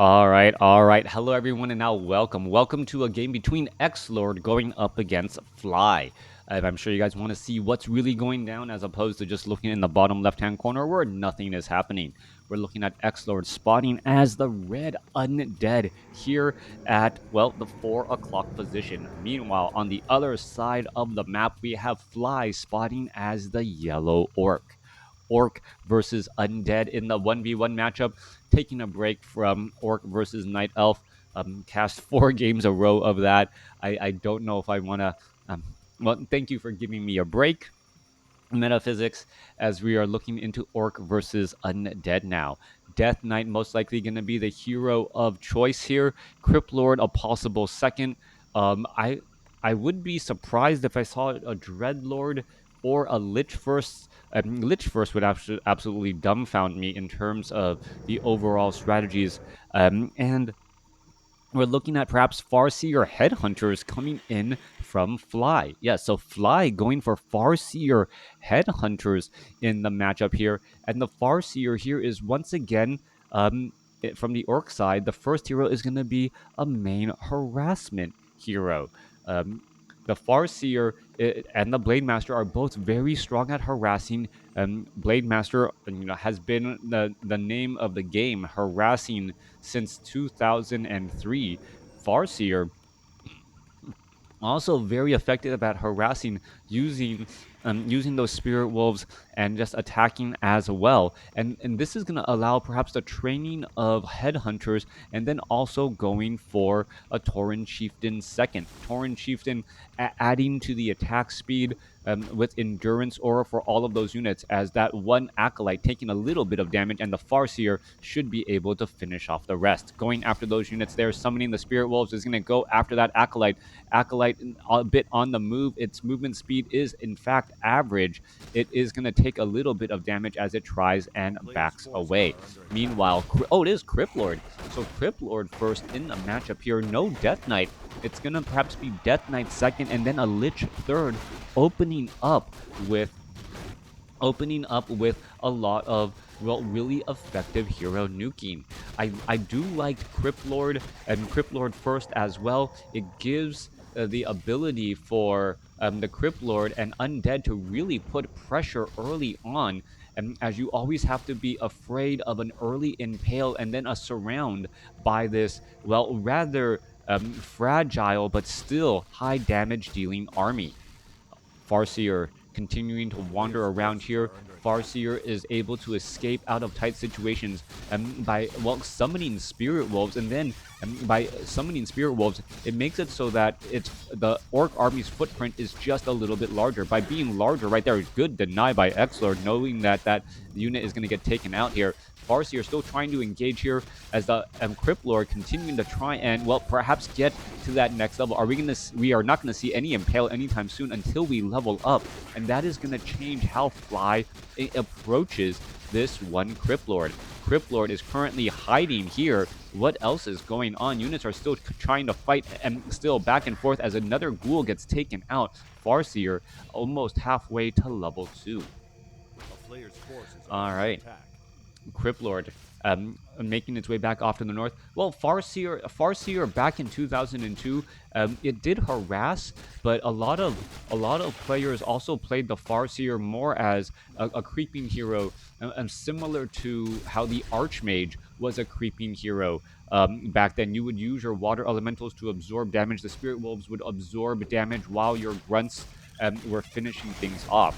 All right. Hello, everyone, and now welcome to a game between XlorD going up against Fly. I'm sure you guys want to see what's really going down as opposed to just looking in the bottom left-hand corner where nothing is happening. We're looking at XlorD spotting as the red undead here at, well, the 4 o'clock position. Meanwhile, on the other side of the map, we have Fly spotting as the yellow orc versus undead in the 1v1 matchup, taking a break from orc versus night elf. Cast 4 games a row of that. I don't know if I want to. Well, thank you for giving me a break, Metaphysics, as we are looking into orc versus undead now. Death Knight most likely going to be the hero of choice here. XlorD a possible second. I would be surprised if I saw a Dreadlord or a Lich first. Lich first would absolutely dumbfound me in terms of the overall strategies. And we're looking at perhaps Farseer Headhunters coming in from Fly. Yeah, so Fly going for Farseer Headhunters in the matchup here. And the Farseer here is once again, from the Orc side, the first hero is going to be a main harassment hero. The Farseer and the Blade Master are both very strong at harassing. Blade Master, has been the name of the game, harassing since 2003. Farseer also very effective at harassing using those spirit wolves and just attacking as well. And this is going to allow perhaps the training of headhunters and then also going for a Tauren Chieftain second. Tauren Chieftain adding to the attack speed with endurance aura for all of those units, as that one acolyte taking a little bit of damage and the Farseer should be able to finish off the rest. Going after those units there, summoning the spirit wolves is going to go after that acolyte. Acolyte a bit on the move. Its movement speed is in fact average. It is going to take a little bit of damage as it tries and backs away. Meanwhile, it is XlorD. So XlorD first in the matchup here. No Death Knight. It's going to perhaps be Death Knight second and then a Lich third, opening up with a lot of, well, really effective hero nuking. I do like XlorD and XlorD first as well. It gives the ability for the XlorD and undead to really put pressure early on, as you always have to be afraid of an early impale and then a surround by this, well, rather fragile but still high damage dealing army. Farseer continuing to wander around here. Farseer is able to escape out of tight situations by, well, summoning spirit wolves, and then by summoning spirit wolves, it makes it so that the orc army's footprint is just a little bit larger. By being larger right there, good deny by XlorD, knowing that that unit is going to get taken out here. Farseer still trying to engage here as the XlorD continuing to try and, well, perhaps get to that next level. We are not going to see any impale anytime soon until we level up, and that is going to change how Fly approaches this one XlorD. XlorD is currently hiding here. What else is going on? Units are still trying to fight and still back and forth as another ghoul gets taken out. Farseer almost halfway to level 2. All right. XlorD making its way back off to the north. Well, Farseer back in 2002, it did harass, but a lot of players also played the Farseer more as a creeping hero, similar to how the Archmage was a creeping hero. Back then, you would use your water elementals to absorb damage. The spirit wolves would absorb damage while your grunts were finishing things off.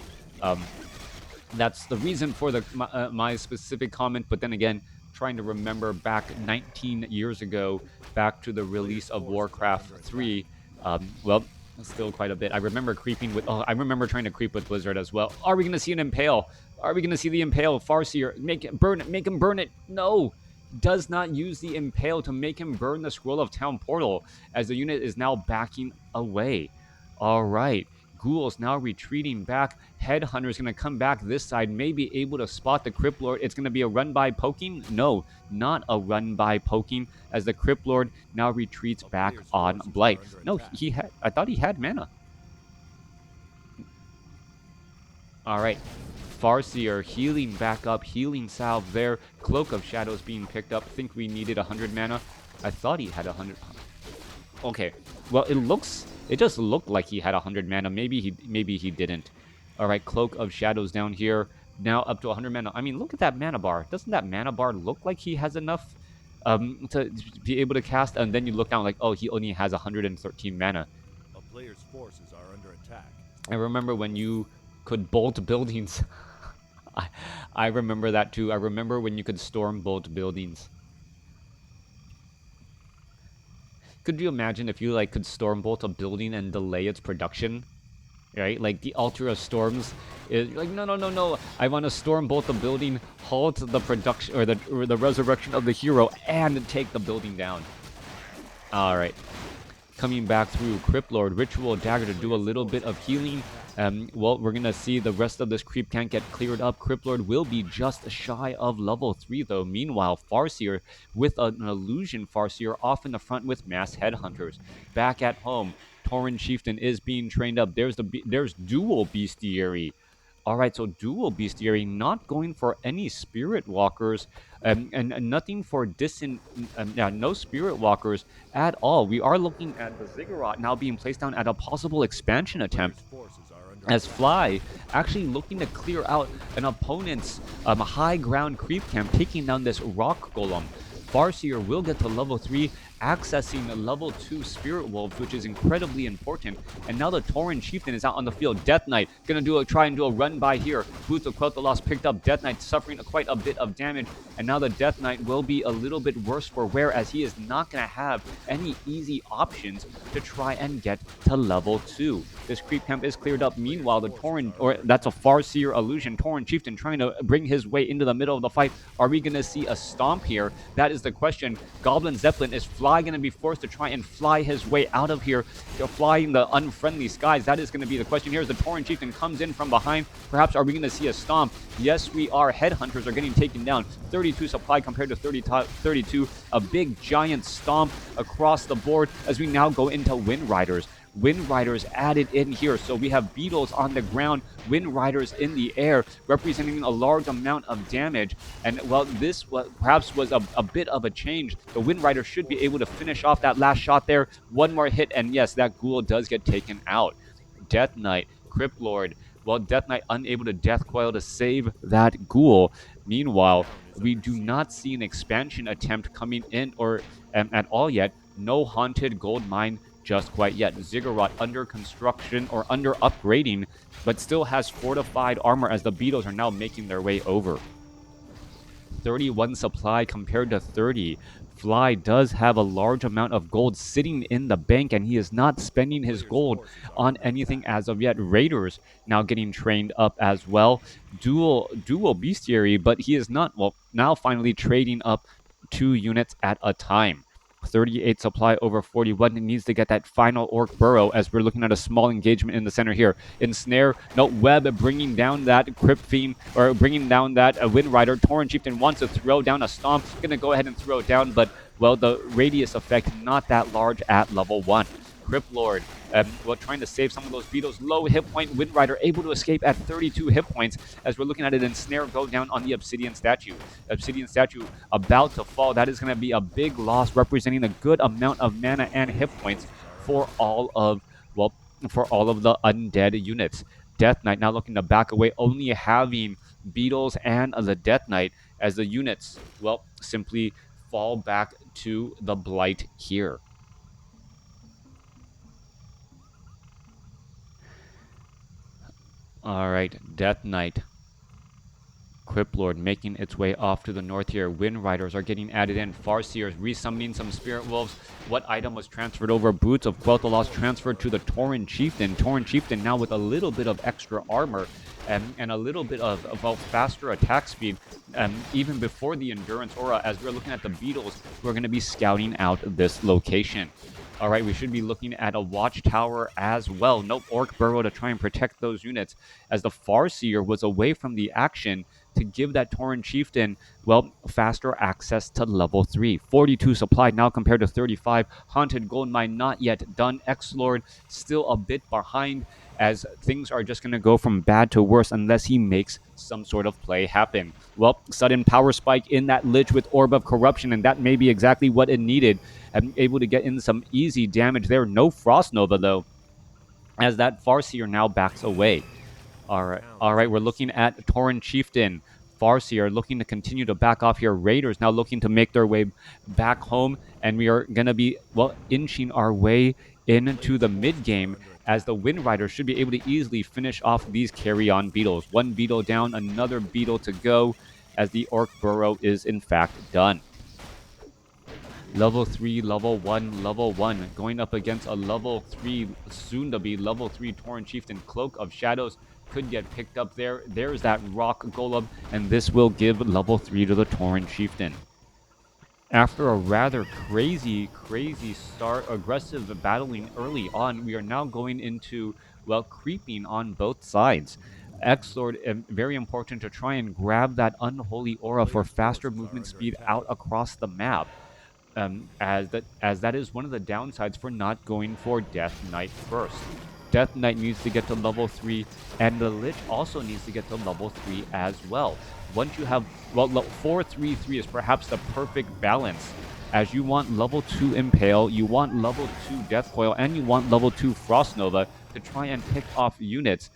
That's the reason for my specific comment, but then again, trying to remember back 19 years ago, back to the release of WarCraft 3, well, still quite a bit. I remember I remember trying to creep with Blizzard as well. Are we going to see an impale? Are we going to see the impale? Farseer, make him burn it. No! Does not use the impale to make him burn the Scroll of Town portal, as the unit is now backing away. All right. Ghouls now retreating back. Headhunter is going to come back this side, maybe able to spot the XlorD. It's going to be a run by poking. No, not a run by poking, as the XlorD now retreats back on Blight. No, I thought he had mana. All right. Farseer healing back up, healing salve there. Cloak of Shadows being picked up. Think we needed 100 mana. I thought he had 100. Okay, well it just looked like he had 100 mana. Maybe he didn't. All right, Cloak of Shadows down here. Now up to 100 mana. I mean, look at that mana bar. Doesn't that mana bar look like he has enough to be able to cast? And then you look down like, oh, he only has 113 mana. A player's forces are under attack. I remember when you could bolt buildings. I remember that too. I remember when you could storm bolt buildings. Could you imagine if you like could storm bolt a building and delay its production? Right? Like the Altar of Storms is like, no. I want to storm bolt the building, halt the production or the resurrection of the hero, and take the building down. All right. Coming back through XlorD, Ritual Dagger to do a little bit of healing. Well, we're going to see the rest of this creep can't get cleared up. XlorD will be just shy of level 3, though. Meanwhile, Farseer, with an Illusion Farseer, off in the front with Mass Headhunters. Back at home, Tauren Chieftain is being trained up. There's Dual Bestiary. All right, so Dual Bestiary not going for any Spirit Walkers, and nothing for no Spirit Walkers at all. We are looking at the Ziggurat now being placed down at a possible expansion attempt, as Fly actually looking to clear out an opponent's high ground creep camp, taking down this Rock Golem. Farseer will get to level 3, accessing the level 2 Spirit Wolves, which is incredibly important. And now the Tauren Chieftain is out on the field. Death Knight gonna try and do a run by here. Boots of Quell the Lost picked up. Death Knight suffering quite a bit of damage. And now the Death Knight will be a little bit worse for wear, as he is not gonna have any easy options to try and get to level 2. This creep camp is cleared up. Meanwhile, the Tauren, or that's a Farseer illusion, Tauren Chieftain trying to bring his way into the middle of the fight. Are we gonna see a stomp here? That is the question. Goblin Zeppelin, is Fly going to be forced to try and fly his way out of here, to fly in the unfriendly skies? That is going to be the question here as the Tauren Chieftain comes in from behind. Perhaps are we going to see a stomp? Yes, we are. Headhunters are getting taken down. 32 supply compared to 32. A big giant stomp across the board as we now go into Wind Riders. Wind Riders added in here, so we have Beetles on the ground, Wind Riders in the air, representing a large amount of damage. And well, this perhaps was a bit of a change. The Wind Rider should be able to finish off that last shot there. One more hit, and yes, that ghoul does get taken out. Death Knight, XlorD. Well, Death Knight unable to Death Coil to save that ghoul. Meanwhile, we do not see an expansion attempt coming in or at all yet. No Haunted Gold Mine just quite yet. Ziggurat under construction or under upgrading, but still has fortified armor as the Beetles are now making their way over. 31 supply compared to 30. Fly does have a large amount of gold sitting in the bank, and he is not spending his gold on anything as of yet. Raiders now getting trained up as well. Dual Bestiary, but he is not, well, now finally trading up 2 units at a time. 38 supply over 41. It needs to get that final Orc Burrow, as we're looking at a small engagement in the center here. Ensnare, no, Web bringing down that Crypt Fiend, or bringing down that Wind Rider. Tauren Chieftain wants to throw down a Stomp. Gonna go ahead and throw it down, but, well, the radius effect not that large at level 1. XlorD, well, trying to save some of those Beetles. Low hit point. Wind Rider able to escape at 32 hit points, as we're looking at it. Ensnare go down on the Obsidian Statue. Obsidian Statue about to fall. That is going to be a big loss, representing a good amount of mana and hit points for all of the undead units. Death Knight now looking to back away, only having Beetles and the Death Knight, as the units, well, simply fall back to the Blight here. Alright, Death Knight, XlorD making its way off to the north here. Wind Riders are getting added in. Farseers resummoning some Spirit Wolves. What item was transferred over? Boots of Quell the Lost transferred to the Tauren Chieftain. Tauren Chieftain now with a little bit of extra armor and a little bit of faster attack speed, even before the Endurance Aura, as we're looking at the Beetles who are going to be scouting out this location. All right, we should be looking at a watchtower as well. No Orc Burrow to try and protect those units, as the Farseer was away from the action to give that Tauren Chieftain, well, faster access to level 3. 42 supply now compared to 35. Haunted Gold Mine not yet done. XlorD still a bit behind. as things are just going to go from bad to worse unless he makes some sort of play happen. Well, sudden power spike in that Lich with Orb of Corruption, and that may be exactly what it needed. I'm able to get in some easy damage there. No Frost Nova, though, as that Farseer now backs away. All right, all Towns right. We're under looking siege. at Tauren Chieftain. Farseer looking to continue to back off here. Raiders now looking to make their way back home, and we are going to be, well, inching our way A into player's the mid forces are game, under as attack. the Wind Riders should be able to easily finish off these carry-on beetles. One beetle down, another beetle to go, as the Orc Burrow is in fact done. Level 3, level 1, going up against a level 3, soon to be level 3 Tauren Chieftain. Cloak of Shadows could get picked up there. There's that Rock Golem, and this will give level 3 to the Tauren Chieftain. After a rather crazy start, aggressive battling early on, we are now going into, well, creeping on both sides. XlorD, very important to try and grab that Unholy A Aura for player's faster forces are movement under speed attack. out across the map, as that is one of the downsides for not going for Death Knight first. Death Knight needs to get to level 3, and the Lich also needs to get to level 3 as well. Once you have, well, 4-3-3 is perhaps the perfect balance, as you want level 2 Impale, you want level 2 Death Coil, and you want level 2 Frost Nova to try and pick off units,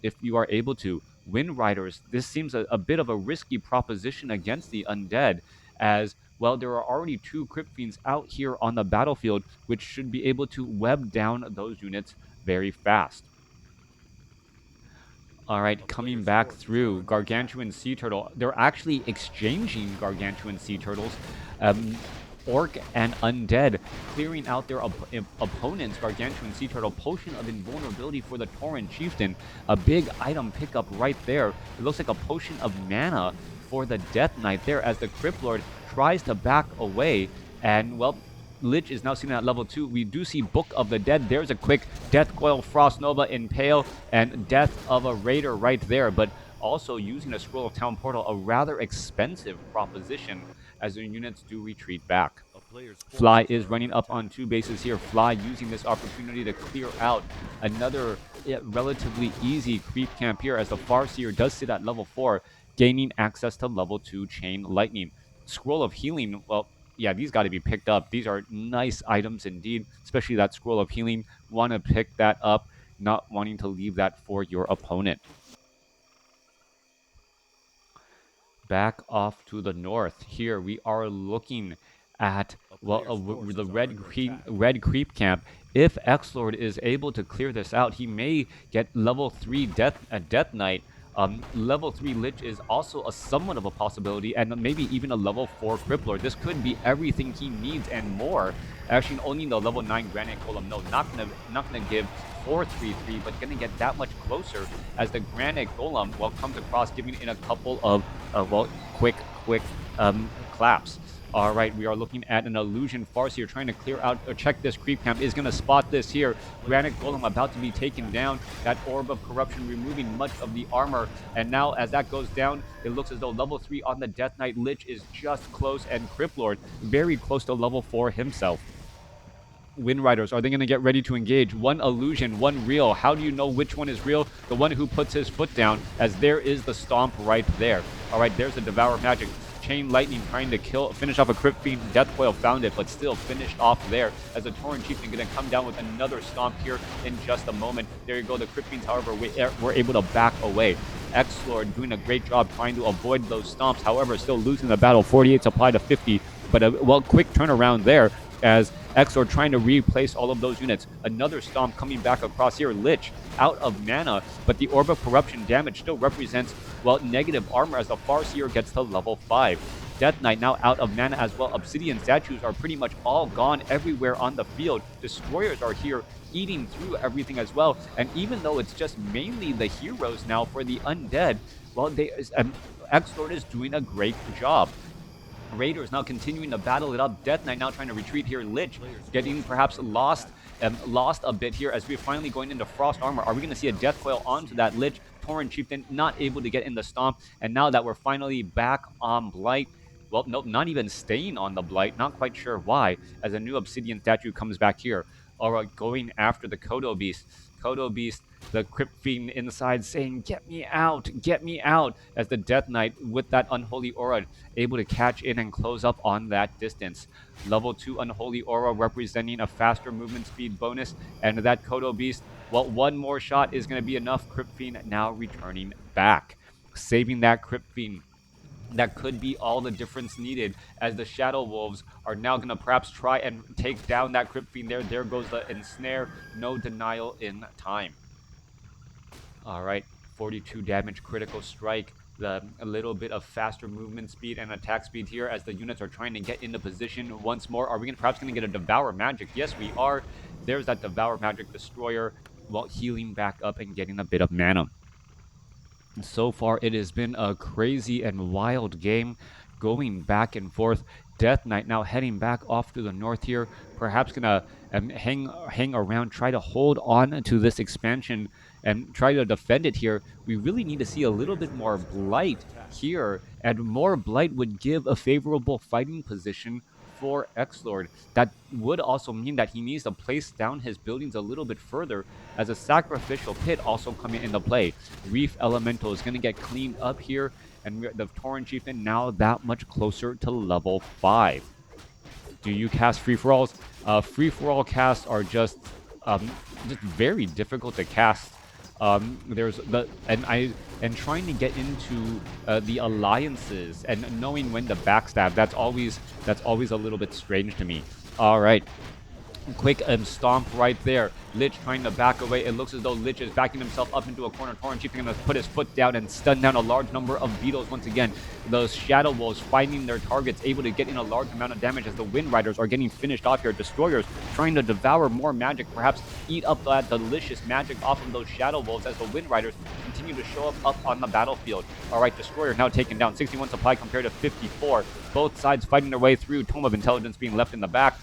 if you are able to. Wind Riders, this seems a bit of a risky proposition against the Undead, as, well, there are already 2 Crypt Fiends out here on the battlefield, which should be able to web down those units very fast. All right, A coming player's back forces are through under attack. Gargantuan Sea Turtle. They're actually exchanging Gargantuan Sea Turtles. Um, Orc and Undead clearing out their opponent's Gargantuan Sea Turtle. Potion of Invulnerability for the Tauren Chieftain. A big item pickup right there. It looks like a Potion of Mana for the Death Knight there, as the Crypt Lord tries to back away. And, well, Lich is now seen at level 2. We do see Book of the Dead. There's a quick Death Coil, Frost Nova, Impale, and Death of a Raider right there. But also using a Scroll of Town Portal, a rather expensive proposition, as their units do retreat back. A player's Fly forces is are running under up on attack. 2 bases here. Fly using this opportunity to clear out another, relatively easy creep camp here, as the Farseer does sit at level 4, gaining access to level 2 Chain Lightning. Scroll of Healing, well, yeah, these got to be picked up. These are nice items indeed, especially that Scroll of Healing. Want to pick that up, not wanting to leave that for your opponent. Back off to the north. Here we are looking at, A well, player's the forces are under attack. red creep camp. If XlorD is able to clear this out, he may get level 3 Death Knight. Level 3 Lich is also a somewhat of a possibility, and maybe even a level 4 Crippler. This could be everything he needs and more. Actually, only the level 9 Granite Golem. No, not gonna give 4-3-3, but gonna get that much closer, as the Granite Golem, well, comes across, giving in a couple of, well, quick claps. All right, we are looking at an Illusion Farseer trying to clear out, or check this creep camp, is going to spot this here. A player's Granite Golem forces about are to be under taken attack. down. That Orb of Corruption removing much of the armor. And now as that goes down, it looks as though level 3 on the Death Knight Lich is just close, and Crypt Lord very close to level 4 himself. Wind Riders, are they going to get ready to engage? One illusion, one real. How do you know which one is real? The one who puts his foot down, as there is the stomp right there. All right, there's the Devour Magic. Chain Lightning trying to finish off a Crypt Fiend. Death Coil found it, but still finished off there, as the Tauren Chieftain going to come down with another stomp here in just a moment. There you go. The Crypt Fiends, however, were able to back away. XlorD doing a great job trying to avoid those stomps, however, still losing the battle. 48 supply to 50, but a, well, quick turnaround there, as XlorD trying to replace all of those units. Another stomp coming back across here. Lich out of mana, but the Orb of Corruption damage still represents, well, negative armor, as the Farseer gets to level 5. Death Knight now out of mana as well. Obsidian statues are pretty much all gone everywhere on the field. Destroyers are here eating through everything as well. And even though it's just mainly the heroes now for the Undead, well, XlorD is doing a great job. Raiders now continuing to battle it up. Death Knight now trying to retreat here. A Lich player's getting forces perhaps are under lost attack. lost a bit here, as we're finally going into Frost Armor. Are we going to see a Death Coil onto that Lich? Tauren Chieftain not able to get in the Stomp. And now that we're finally back on Blight, well, nope, not even staying on the Blight. Not quite sure why, as a new Obsidian statue comes back here. are going after the Kodo Beast. Kodo Beast, the Crypt Fiend inside saying, get me out, as the Death Knight with that Unholy Aura able to catch in and close up on that distance. Level 2 Unholy Aura representing a faster movement speed bonus, and that Kodo Beast, well, one more shot is going to be enough. Crypt Fiend now returning back, saving that Crypt Fiend. That could be all the difference needed, as the Shadow Wolves are now going to perhaps try and take down that Crypt Fiend there. There goes the ensnare. No denial in time. All right, 42 damage, critical strike. A little bit of faster movement speed and attack speed here as the units are trying to get into position once more. Are we perhaps going to get a Devour Magic? Yes, we are. There's that Devour Magic Destroyer while healing back up and getting a bit of mana. So far, it has been a crazy and wild game going back and forth. Death Knight now heading back off to the north here, perhaps gonna hang around, try to hold on to this expansion and try to defend it here. We really need to see a little bit more blight here, and more blight would give a favorable fighting position for XlorD. That would also mean that he needs to place down his buildings a little bit further, as a sacrificial pit also coming into play. Reef Elemental is going to get cleaned up here, and the Tauren Chieftain now that much closer to level 5. Do you cast free-for-alls? Free-for-all casts are just very difficult to cast. There's the and trying to get into the alliances and knowing when to backstab. That's always a little bit strange to me. All right. Quick stomp right there. Lich trying to back away. It looks as though Lich is backing himself up into a corner. Tauren Chieftain going to put his foot down and stun down a large number of beetles once again. Those Shadow Wolves finding their targets, able to get in a large amount of damage as the Wind Riders are getting finished off here. Destroyers trying to devour more magic, perhaps eat up that delicious magic off of those Shadow Wolves as the Wind Riders continue to show up on the battlefield. All right, Destroyer now taken down. 61 supply compared to 54. Both sides fighting their way through. Tome of Intelligence being left in the back.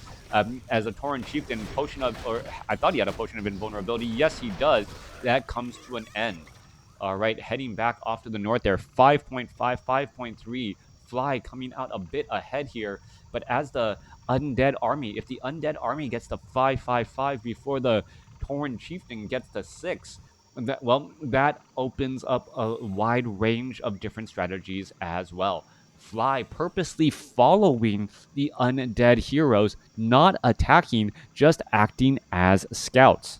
As a Tauren Chieftain, I thought he had a potion of invulnerability. Yes, he does. That comes to an end. All right, heading back off to the north there. 5.5, 5.3. Fly coming out a bit ahead here. But as the Undead Army, if the Undead Army gets to 5.55 before the Tauren Chieftain gets to 6, that opens up a wide range of different strategies as well. Fly purposely following the undead heroes, not attacking, just acting as scouts.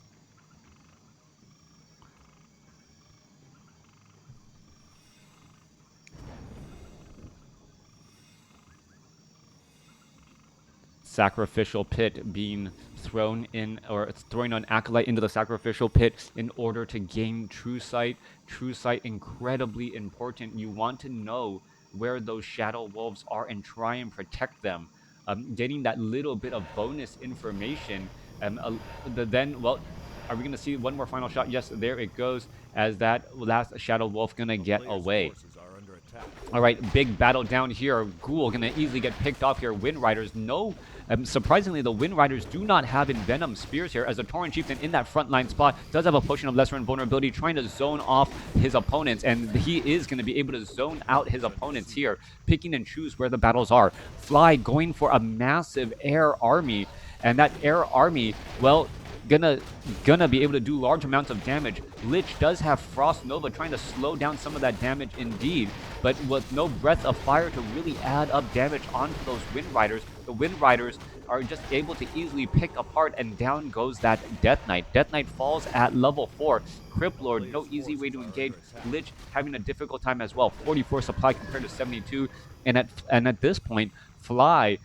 Sacrificial pit being thrown in, or throwing an acolyte into the sacrificial pit in order to gain true sight. True sight incredibly important. You want to know where those Shadow Wolves are and try and protect them. Getting that little bit of bonus information. Then, well, are we going to see one more final shot? Yes, there it goes, as that last Shadow Wolf going to get away. All right, big battle down here. Ghoul going to easily get picked off here. Wind Riders, no. Surprisingly, the Wind Riders do not have Envenom Spears here, as the Tauren Chieftain in that frontline spot does have a Potion of Lesser Invulnerability, trying to zone off his opponents, and he is going to be able to zone out his opponents here, picking and choose where the battles are. Fly going for a massive air army, and that air army, well, gonna be able to do large amounts of damage. Lich does have Frost Nova, trying to slow down some of that damage indeed, but with no Breath of Fire to really add up damage onto those Wind Riders, the Wind Riders are just able to easily pick apart, and down goes that Death Knight. Death Knight falls at level 4. XlorD, no easy way to engage. Lich having a difficult time as well. 44 supply compared to 72, and at this point, Fly,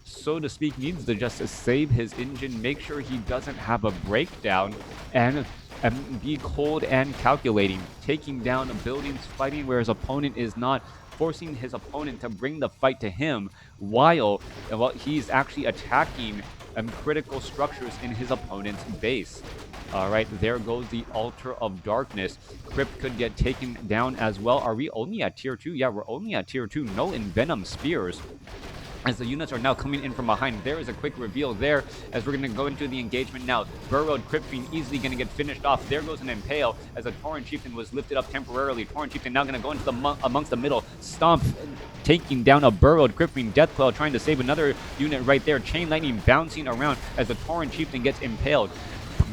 so to speak, needs to just save his engine, make sure he doesn't have a breakdown, and be cold and calculating, taking down buildings, fighting where his opponent is not, forcing his opponent to bring the fight to him while he's actually attacking critical structures in his opponent's base. All right, there goes the Altar of Darkness. Crypt could get taken down as well. Are we only at tier 2? Yeah, we're only at tier 2. No Envenom Spears. as the units are now coming in from behind. There is a quick reveal there as we're going to go into the engagement now. Burrowed Crypt Fiend easily going to get finished off. There goes an Impale as a Tauren Chieftain was lifted up temporarily. Tauren Chieftain now going to go into the amongst the middle. Stomp taking down a Burrowed Crypt Fiend. Deathcoil trying to save another unit right there. Chain Lightning bouncing around as the Tauren Chieftain gets impaled.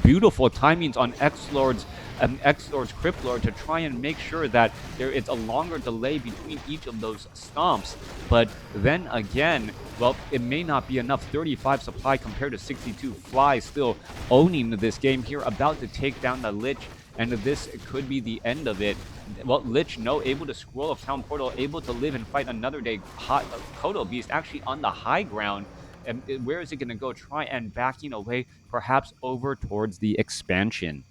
Beautiful timings on XlorD's Cryptlord to try and make sure that there is a longer delay between each of those stomps. But then again, well, it may not be enough. 35 supply compared to 62. Fly still owning this game here, about to take down the Lich, and this could be the end of it. Well, Lich, no, able to scroll of Town Portal, able to live and fight another day. Kodo Beast actually on the high ground. And where is it going to go? Try and backing away, perhaps over towards the expansion.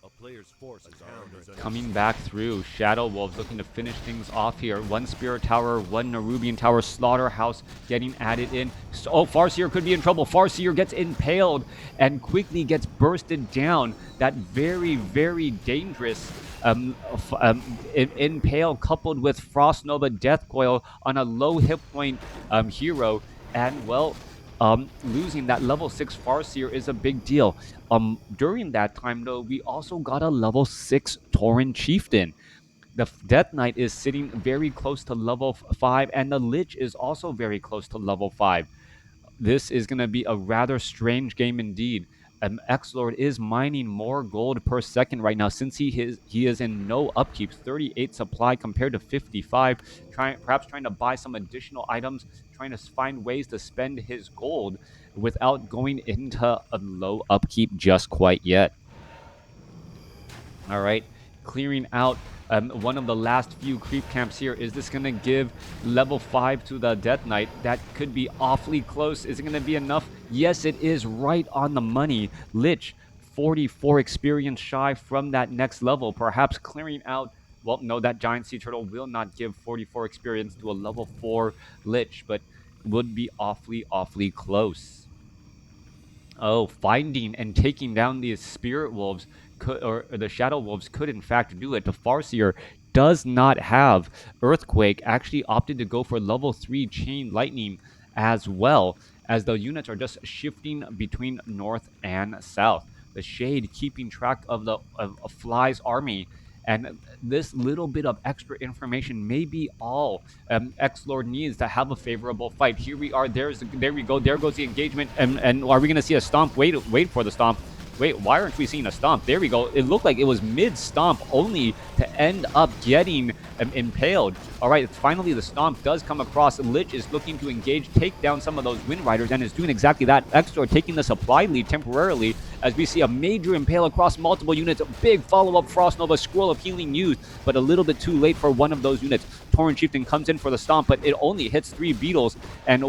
A player's forces are under attack. Coming back through, Shadow Wolves looking to finish things off here. One Spirit Tower, one Nerubian Tower, Slaughterhouse getting added in. So, oh, Farseer could be in trouble. Farseer gets impaled and quickly gets bursted down. That very, very dangerous impale coupled with Frost Nova Deathcoil on a low hit point hero. And, well, losing that level 6 Farseer is a big deal. During that time, though, we also got a level 6 Tauren Chieftain. The Death Knight is sitting very close to level 5, and the Lich is also very close to level 5. This is going to be a rather strange game indeed. XlorD is mining more gold per second right now since he is in no upkeep. 38 supply compared to 55. Perhaps trying to buy some additional items, trying to find ways to spend his gold without going into a low upkeep just quite yet. All right, clearing out one of the last few creep camps here. Is this going to give level 5 to the Death Knight? That could be awfully close. Is it going to be enough? Yes, it is, right on the money. Lich, 44 experience shy from that next level. Perhaps clearing out, well, no, that Giant Sea Turtle will not give 44 experience to a level 4 Lich, but would be awfully, awfully close. Oh, finding and taking down these Spirit Wolves or the Shadow Wolves could in fact do it. The Farseer does not have Earthquake, actually opted to go for level 3 Chain Lightning as well, as the units are just shifting between north and south. The Shade keeping track of the Fly's army, and this little bit of extra information may be all XlorD needs to have a favorable fight. Here we are. There we go. There goes the engagement. And are we going to see a stomp? Wait for the stomp. Wait, why aren't we seeing a stomp? There we go. It looked like it was mid-stomp only to end up getting impaled. All right, finally the stomp does come across. Lich is looking to engage, take down some of those Wind Riders, and is doing exactly that. XlorD taking the supply lead temporarily as we see a major impale across multiple units. A big follow-up Frost Nova, Scroll of Healing used, but a little bit too late for one of those units. Tauren Chieftain comes in for the stomp, but it only hits 3 beetles and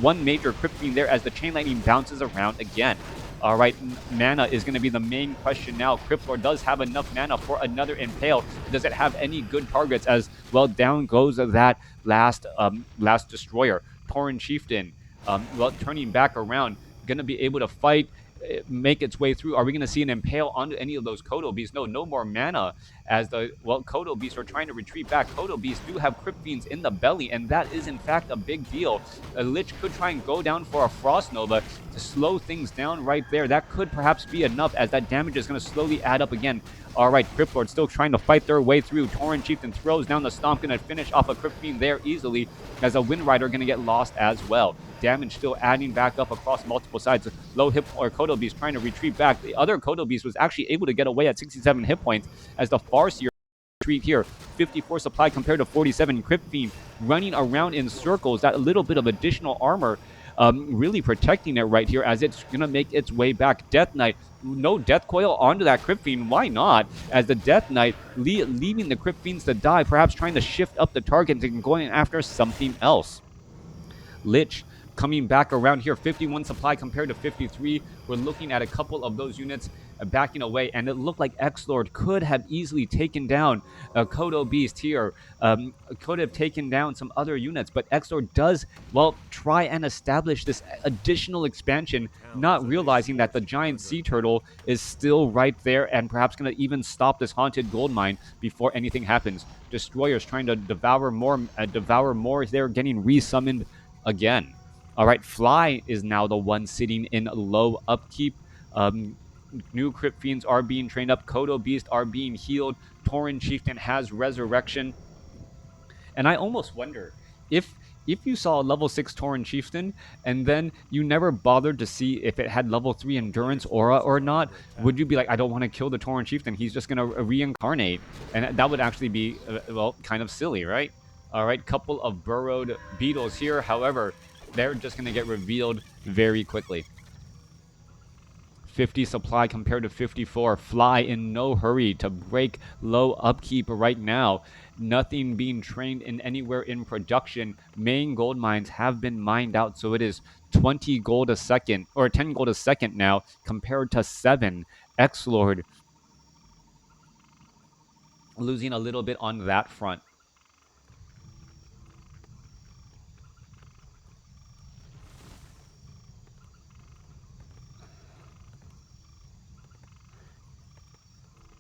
one major Crypt Fiend there as the Chain Lightning bounces around again. All right, mana is going to be the main question now. Cryptlord does have enough mana for another impale. Does it have any good targets? As well, down goes that last destroyer. Tauren Chieftain, well, turning back around, going to be able to fight, make its way through. Are we going to see an impale onto any of those Kodo Beasts? No more mana, as the, well, Kodo Beasts are trying to retreat back. Kodo Beasts do have Crypt Fiends in the belly, and that is in fact a big deal. A Lich could try and go down for a Frost Nova to slow things down right there. That could perhaps be enough, as that damage is going to slowly add up again. All right, Cryptlord still trying to fight their way through. Tauren Chieftain throws down the stomp, going to finish off a Crypt Fiend there easily, as a Wind Rider going to get lost as well. Damage still adding back up across multiple sides. Low hit or Kodo Beast trying to retreat back. The other Kodo Beast was actually able to get away at 67 hit points, as the Farseer retreat here. 54 supply compared to 47. Crypt Fiend running around in circles. That little bit of additional armor really protecting it right here, as it's going to make its way back. Death Knight, no Death Coil onto that Crypt Fiend. Why not? As the Death Knight leaving the Crypt Fiends to die, perhaps trying to shift up the target and going after something else. Lich coming back around here. 51 supply compared to 53. We're looking at a couple of those units backing away, and it looked like XlorD could have easily taken down Kodo Beast here, could have taken down some other units, but XlorD does, well, try and establish this additional expansion, not realizing that the giant sea turtle is still right there and perhaps going to even stop this haunted gold mine before anything happens. Destroyers trying to devour more. They're getting resummoned again. All right, Fly is now the one sitting in low upkeep. New Crypt Fiends are being trained up. Kodo Beast are being healed. Tauren Chieftain has Resurrection. And I almost wonder if you saw a level 6 Tauren Chieftain and then you never bothered to see if it had level 3 Endurance Aura or not, would you be like, I don't want to kill the Tauren Chieftain, he's just going to reincarnate? And that would actually be, well, kind of silly, right? All right, couple of burrowed beetles here. However, they're just going to get revealed very quickly. 50 supply compared to 54. Fly in no hurry to break low upkeep right now. Nothing being trained in anywhere in production. Main gold mines have been mined out, so it is 20 gold a second, or 10 gold a second now, compared to 7. XlorD losing a little bit on that front.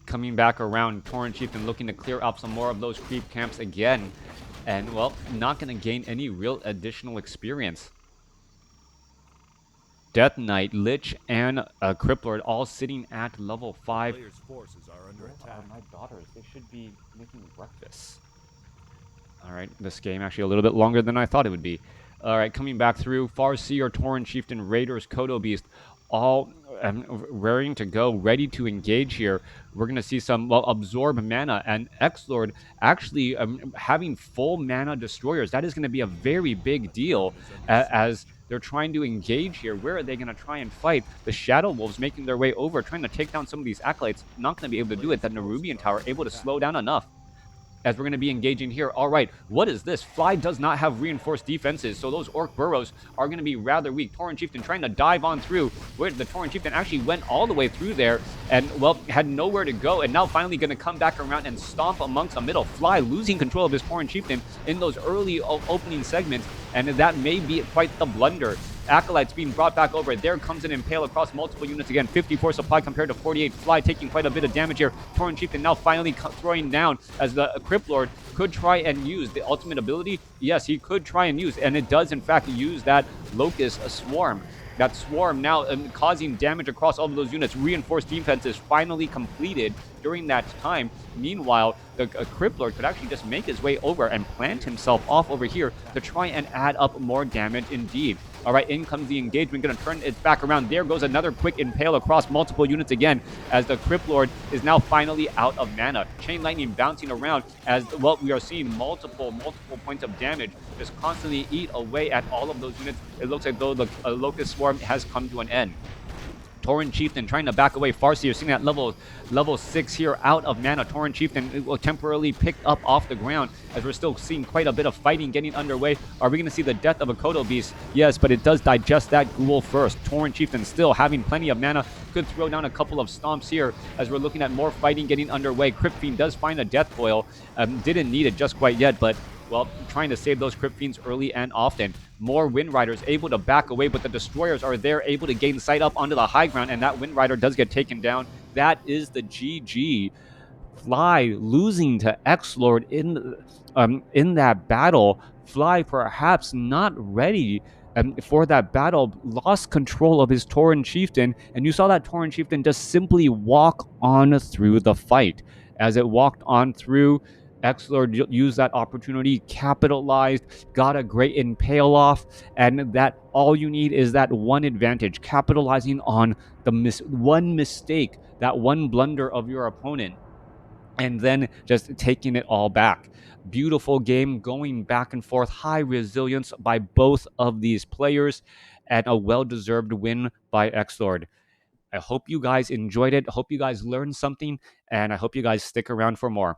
Coming back around, Tauren Chieftain looking to clear up some more of those creep camps again. And, well, not going to gain any real additional experience. Death Knight, Lich, and Cryptlord all sitting at level 5. Players' forces are under attack. My daughters, they should be making breakfast. All right, this game actually a little bit longer than I thought it would be. All right, coming back through, Farseer, Tauren Chieftain, Raiders, Kodo Beast, all raring to go, ready to engage here. We're going to see some, well, absorb mana, and XlorD actually having full mana destroyers. That is going to be a very big deal as they're trying to engage here. Where are they going to try and fight? The Shadow Wolves making their way over, trying to take down some of these Acolytes. Not going to be able to do it. That Nerubian Tower able to slow down enough. As we're going to be engaging here. All right, what is this? Fly does not have reinforced defenses, so those Orc Burrows are going to be rather weak. Tauren Chieftain trying to dive on through, where the Tauren Chieftain actually went all the way through there and, well, had nowhere to go, and now finally going to come back around and stomp amongst the middle. Fly losing control of his Tauren Chieftain in those early opening segments, and that may be quite the blunder. Acolytes being brought back over. There comes an Impale across multiple units again. 54 supply compared to 48. Fly taking quite a bit of damage here. Tauren Chieftain now finally throwing down as the Cryptlord could try and use the ultimate ability. Yes, he could try and use, and it does in fact use that Locust Swarm. That Swarm now causing damage across all of those units. Reinforced defenses finally completed during that time. Meanwhile, the Cryptlord could actually just make his way over and plant himself off over here to try and add up more damage indeed. All right, in comes the engagement, going to turn it back around. There goes another quick Impale across multiple units again as the Cryptlord is now finally out of mana. Chain Lightning bouncing around as, well, we are seeing multiple points of damage just constantly eat away at all of those units. It looks like though the Locust Swarm has come to an end. Tauren Chieftain trying to back away. Farseer seeing that level 6 here out of mana. Tauren Chieftain will temporarily picked up off the ground as we're still seeing quite a bit of fighting getting underway. Are we going to see the death of a Kodo Beast? Yes, but it does digest that ghoul first. Tauren Chieftain still having plenty of mana. Could throw down a couple of stomps here as we're looking at more fighting getting underway. Crypt Fiend does find a death coil. Didn't need it just quite yet, but, well, trying to save those Crypt Fiends early and often. More Wind Riders able to back away, but the Destroyers are there able to gain sight up onto the high ground, and that Wind Rider does get taken down. That is the GG. Fly losing to XlorD in that battle. Fly perhaps not ready for that battle, lost control of his Tauren Chieftain, and you saw that Tauren Chieftain just simply walk on through the fight. As it walked on through, XlorD used that opportunity, capitalized, got a great Impale off, and that all you need is that one advantage, capitalizing on the one mistake, that one blunder of your opponent, and then just taking it all back. Beautiful game going back and forth, high resilience by both of these players, and a well-deserved win by XlorD. I hope you guys enjoyed it. I hope you guys learned something, and I hope you guys stick around for more.